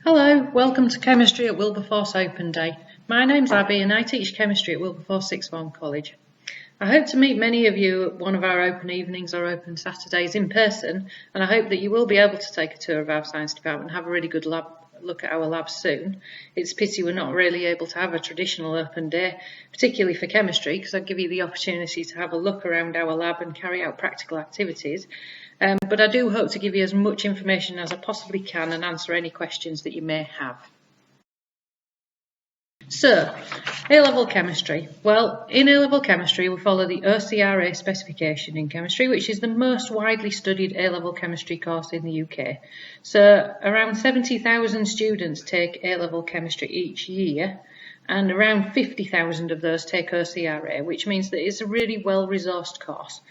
Hello, welcome to Chemistry at Wilberforce Open Day. My name's Abby and I teach chemistry at Wilberforce Sixth Form College. I hope to meet many of you at one of our open evenings or open Saturdays in person, and I hope that you will be able to take a tour of our science department and have a really good look at our labs soon. It's a pity we're not really able to have a traditional open day, particularly for chemistry, because I'd give you the opportunity to have a look around our lab and carry out practical activities. But I do hope to give you as much information as I possibly can and answer any questions that you may have. So, A-level chemistry. Well, in A-level chemistry we follow the OCRA specification in chemistry, which is the most widely studied A-level chemistry course in the UK. So around 70,000 students take A-level chemistry each year, and around 50,000 of those take OCRA, which means that it's a really well-resourced course.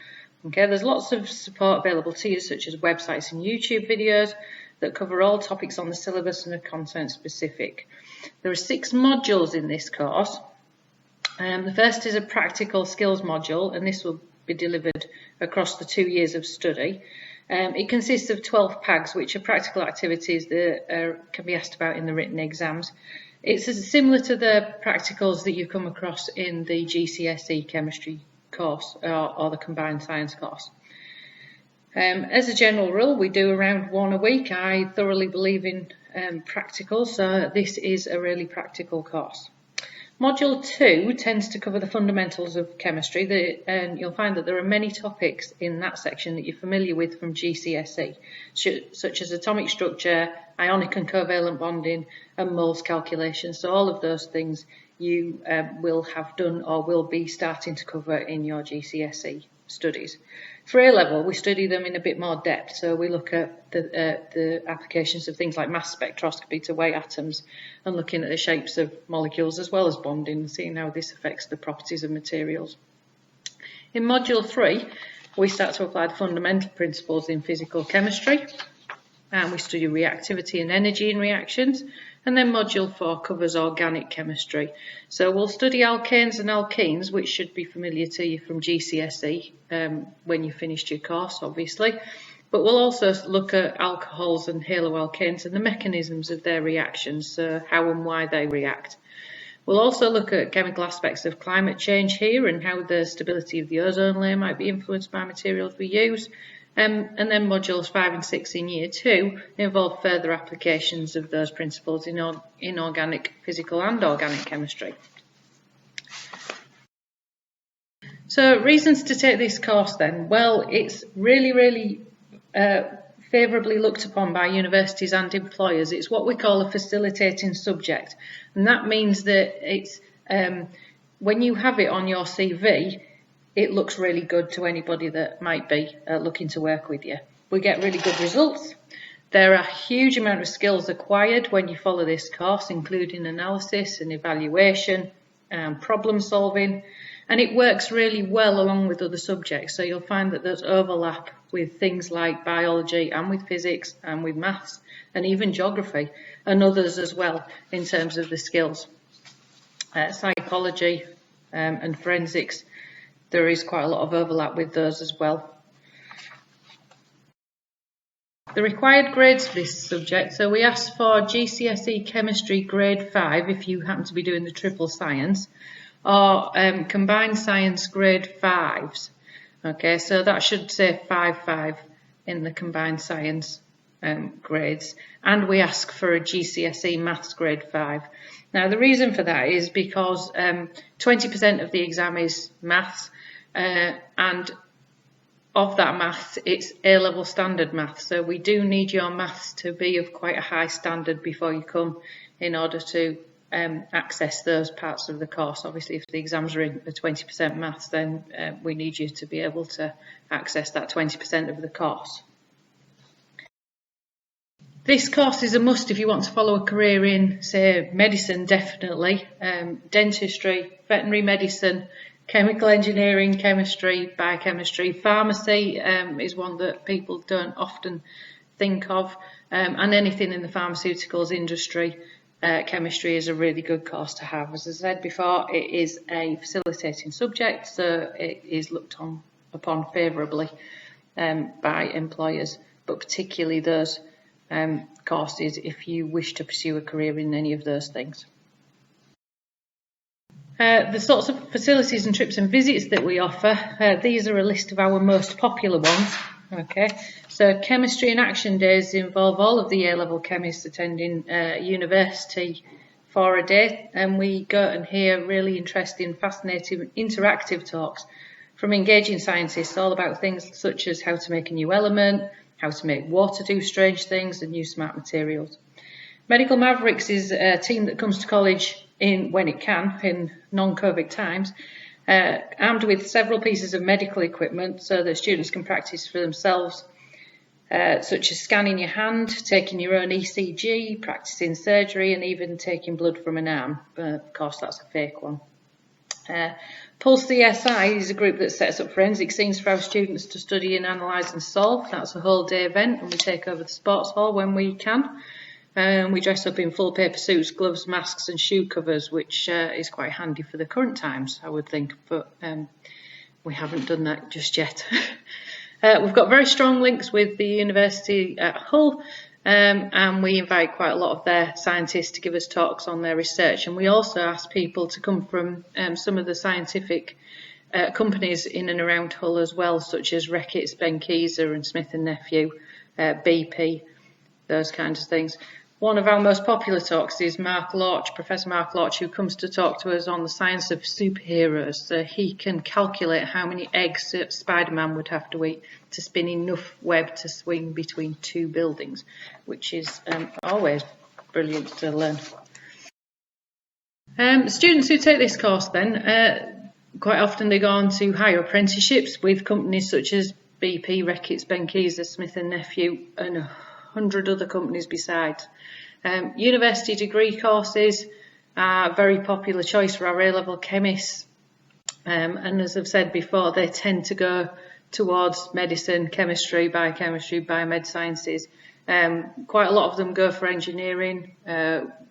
Okay, there's lots of support available to you, such as websites and YouTube videos that cover all topics on the syllabus and are content specific. There are 6 modules in this course. The first is a practical skills module, and this will be delivered across the 2 years of study. It consists of 12 PAGs, which are practical activities that can be asked about in the written exams. It's similar to the practicals that you come across in the GCSE chemistry course or the combined science course. As a general rule, we do around 1 a week. I thoroughly believe in practical, so this is a really practical course. Module 2 tends to cover the fundamentals of chemistry, and you'll find that there are many topics in that section that you're familiar with from GCSE, such as atomic structure, ionic and covalent bonding, and moles calculations. So all of those things you will have done or will be starting to cover in your GCSE studies. For A-level, we study them in a bit more depth, so we look at the applications of things like mass spectroscopy to weigh atoms and looking at the shapes of molecules as well as bonding and seeing how this affects the properties of materials. In Module 3, we start to apply the fundamental principles in physical chemistry, and we study reactivity and energy in reactions. And then Module 4 covers organic chemistry. So we'll study alkanes and alkenes, which should be familiar to you from GCSE when you finished your course, obviously. But we'll also look at alcohols and haloalkanes and the mechanisms of their reactions, so how and why they react. We'll also look at chemical aspects of climate change here and how the stability of the ozone layer might be influenced by materials we use. And then modules 5 and 6 in year 2 involve further applications of those principles in organic, physical and organic chemistry. So reasons to take this course then? Well, it's really favourably looked upon by universities and employers. It's what we call a facilitating subject, and that means that it's when you have it on your CV, it looks really good to anybody that might be looking to work with you. We get really good results. There are a huge amount of skills acquired when you follow this course, including analysis and evaluation and problem solving, and it works really well along with other subjects. So you'll find that there's overlap with things like biology and with physics and with maths and even geography and others as well in terms of the skills. Psychology and forensics, there is quite a lot of overlap with those as well. The required grades for this subject, so we ask for GCSE Chemistry Grade 5 if you happen to be doing the triple science, or Combined Science Grade 5s. Okay, so that should say 5 in the Combined Science grades, and we ask for a GCSE Maths Grade 5. Now the reason for that is because 20% of the exam is maths, and of that maths it's A-level standard maths, so we do need your maths to be of quite a high standard before you come in order to access those parts of the course. Obviously if the exams are in the 20% maths, then we need you to be able to access that 20% of the course. This course is a must if you want to follow a career in, say, medicine, definitely, dentistry, veterinary medicine, chemical engineering, chemistry, biochemistry. Pharmacy is one that people don't often think of, and anything in the pharmaceuticals industry. Chemistry is a really good course to have. As I said before, it is a facilitating subject, so it is looked upon favourably by employers, but particularly those courses if you wish to pursue a career in any of those things. The sorts of facilities and trips and visits that we offer, these are a list of our most popular ones. Okay, so Chemistry and Action Days involve all of the A-level chemists attending university for a day, and we go and hear really interesting, fascinating, interactive talks from engaging scientists all about things such as how to make a new element, how to make water do strange things, and new smart materials. Medical Mavericks is a team that comes to college when it can, in non-COVID times, armed with several pieces of medical equipment so that students can practice for themselves, such as scanning your hand, taking your own ECG, practicing surgery, and even taking blood from an arm. Of course, that's a fake one. Pulse CSI is a group that sets up forensic scenes for our students to study and analyse and solve. That's a whole day event, and we take over the sports hall when we can. We dress up in full paper suits, gloves, masks and shoe covers, which is quite handy for the current times, I would think, but we haven't done that just yet. We've got very strong links with the university at Hull, and we invite quite a lot of their scientists to give us talks on their research, and we also ask people to come from some of the scientific companies in and around Hull as well, such as Reckitt's, Benckiser and Smith and Nephew, BP, those kinds of things. One of our most popular talks is Professor Mark Lorch, who comes to talk to us on the science of superheroes. So he can calculate how many eggs Spider-Man would have to eat to spin enough web to swing between two buildings, which is always brilliant to learn. Students who take this course then, quite often they go on to higher apprenticeships with companies such as BP, Reckitt's, Benckiser, Smith and Nephew, and 100 other companies besides. University degree courses are a very popular choice for our A-level chemists, and as I've said before, they tend to go towards medicine, chemistry, biochemistry, biomed sciences. Quite a lot of them go for engineering.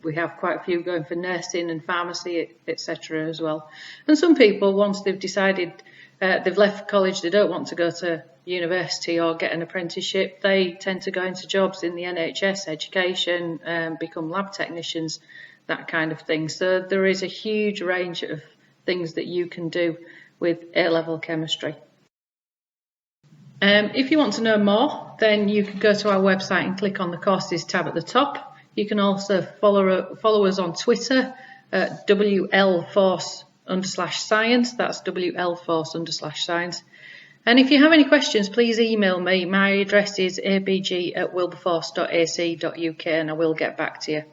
We have quite a few going for nursing and pharmacy, etc. as well. And some people, once they've decided they've left college, they don't want to go to university or get an apprenticeship, they tend to go into jobs in the NHS, education, become lab technicians, that kind of thing. So there is a huge range of things that you can do with A-level chemistry. If you want to know more, then you can go to our website and click on the courses tab at the top. You can also follow us on Twitter at WLForce_science. That's WLForce_science. And if you have any questions, please email me. My address is abg@wilberforce.ac.uk and I will get back to you.